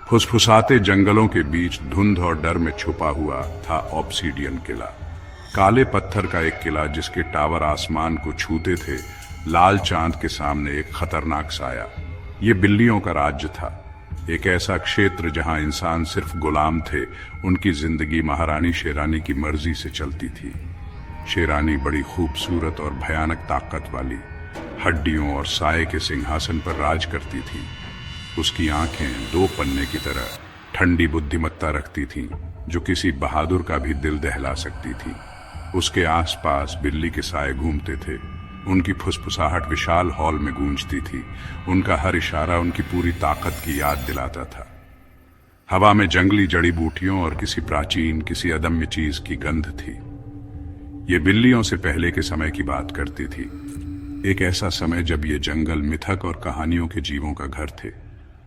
फुसफुसाते जंगलों के बीच धुंध और डर में छुपा हुआ था ऑब्सीडियन किला। काले पत्थर का एक किला जिसके टावर आसमान को छूते थे, लाल चांद के सामने एक खतरनाक साया। ये बिल्लियों का राज्य था, एक ऐसा क्षेत्र जहां इंसान सिर्फ गुलाम थे। उनकी जिंदगी महारानी शेरानी की मर्जी से चलती थी। शेरानी बड़ी खूबसूरत और भयानक ताकत वाली, हड्डियों और साये के सिंहासन पर राज करती थी। उसकी आंखें दो पन्ने की तरह ठंडी बुद्धिमत्ता रखती थीं, जो किसी बहादुर का भी दिल दहला सकती थी। उसके आसपास बिल्ली के साये घूमते थे। उनकी फुसफुसाहट विशाल हॉल में गूंजती थी। उनका हर इशारा उनकी पूरी ताकत की याद दिलाता था। हवा में जंगली जड़ी बूटियों और किसी प्राचीन, किसी अदम्य चीज की गंध थी। ये बिल्लियों से पहले के समय की बात करती थी, एक ऐसा समय जब ये जंगल मिथक और कहानियों के जीवों का घर थे।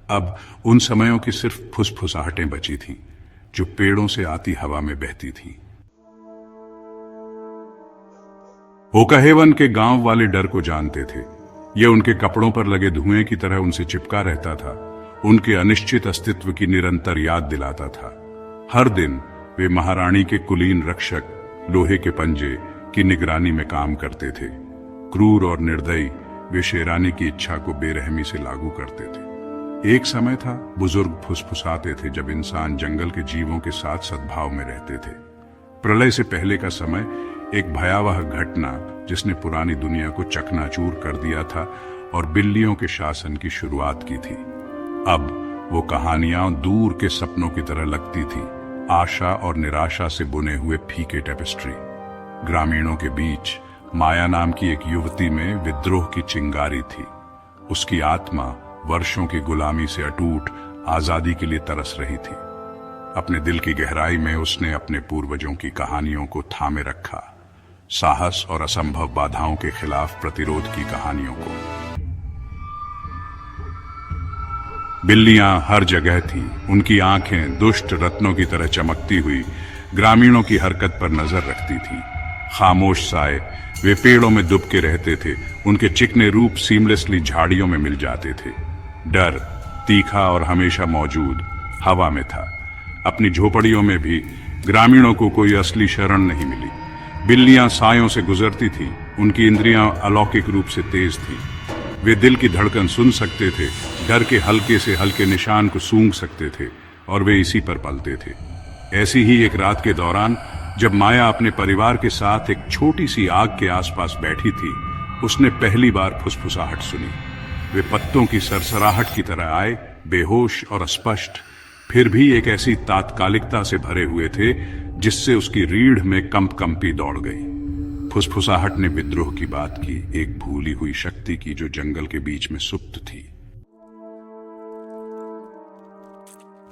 अब उन समयों की सिर्फ फुसफुसाहटें बची थीं, जो पेड़ों से आती हवा में बहती थीं। ओकाहेवन के गांव वाले डर को जानते थे। ये उनके कपड़ों पर लगे धुएं की तरह उनसे चिपका रहता था, उनके अनिश्चित अस्तित्व की निरंतर याद दिलाता था। हर दिन वे महारानी के कुलीन रक्षक, लोहे के पंजे की निगरानी में काम करते थे। क्रूर और निर्दयी, वे शेरानी की इच्छा को बेरहमी से लागू करते थे। एक समय था, बुजुर्ग फुसफुसाते थे, जब इंसान जंगल के जीवों के साथ सद्भाव में रहते थे। प्रलय से पहले का समय, एक भयावह घटना जिसने पुरानी दुनिया को चकनाचूर कर दिया था और बिल्लियों के शासन की शुरुआत की थी। अब वो कहानियां दूर के सपनों की तरह लगती थी, आशा और निराशा से बुने हुए फीके टेपेस्ट्री। ग्रामीणों के बीच माया नाम की एक युवती में विद्रोह की चिंगारी थी। उसकी आत्मा वर्षों की गुलामी से अटूट आजादी के लिए तरस रही थी। अपने दिल की गहराई में उसने अपने पूर्वजों की कहानियों को थामे रखा, साहस और असंभव बाधाओं के खिलाफ प्रतिरोध की कहानियों को। बिल्लियां हर जगह थीं, उनकी आंखें दुष्ट रत्नों की तरह चमकती हुई ग्रामीणों की हरकत पर नजर रखती थीं। खामोश साए, वे पेड़ों में दुब के रहते थे, उनके चिकने रूप सीमलेसली झाड़ियों में मिल जाते थे। डर तीखा और हमेशा मौजूद हवा में था। अपनी झोपड़ियों में भी ग्रामीणों को कोई असली शरण नहीं मिली। बिल्लियां सायों से गुजरती थीं, उनकी इंद्रियां अलौकिक रूप से तेज थीं। वे दिल की धड़कन सुन सकते थे, डर के हल्के से हल्के निशान को सूंघ सकते थे, और वे इसी पर पलते थे। ऐसी ही एक रात के दौरान, जब माया अपने परिवार के साथ एक छोटी सी आग के आसपास बैठी थी, उसने पहली बार फुसफुसाहट सुनी। वे पत्तों की सरसराहट की तरह आए, बेहोश और अस्पष्ट, फिर भी एक ऐसी तात्कालिकता से भरे हुए थे जिससे उसकी रीढ़ में कंपी दौड़ गई। फुसफुसाहट ने विद्रोह की बात की, एक भूली हुई शक्ति की जो जंगल के बीच में सुप्त थी।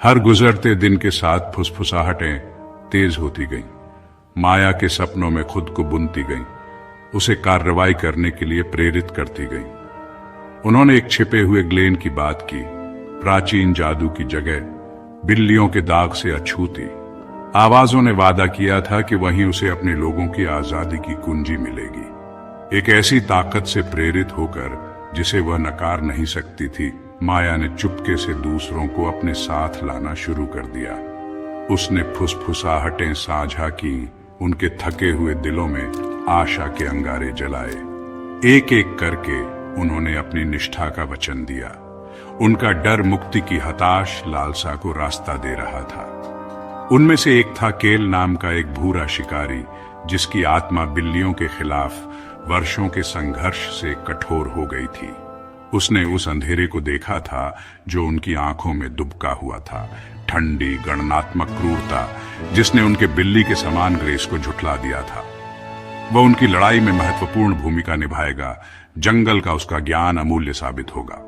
हर गुजरते दिन के साथ फुसफुसाहटें तेज होती गईं, माया के सपनों में खुद को बुनती गईं, उसे कार्रवाई करने के लिए प्रेरित करती गईं। उन्होंने एक छिपे हुए ग्लेन की बात की, प्राचीन जादू की जगह बिल्लियों के दाग से अछूती। आवाजों ने वादा किया था कि वहीं उसे अपने लोगों की आजादी की कुंजी मिलेगी। एक ऐसी ताकत से प्रेरित होकर जिसे वह नकार नहीं सकती थी, माया ने चुपके से दूसरों को अपने साथ लाना शुरू कर दिया। उसने फुसफुसाहटें साझा की, उनके थके हुए दिलों में आशा के अंगारे जलाए। एक एक करके उन्होंने अपनी निष्ठा का वचन दिया। उनका डर मुक्ति की हताश लालसा को रास्ता दे रहा था। उनमें से एक था केल नाम का एक भूरा शिकारी, जिसकी आत्मा बिल्लियों के खिलाफ वर्षों के संघर्ष से कठोर हो गई थी। उसने उस अंधेरे को देखा था जो उनकी आंखों में दुबका हुआ था, ठंडी गणनात्मक क्रूरता जिसने उनके बिल्ली के समान ग्रेस को झुठला दिया था। वह उनकी लड़ाई में महत्वपूर्ण भूमिका निभाएगा। जंगल का उसका ज्ञान अमूल्य साबित होगा।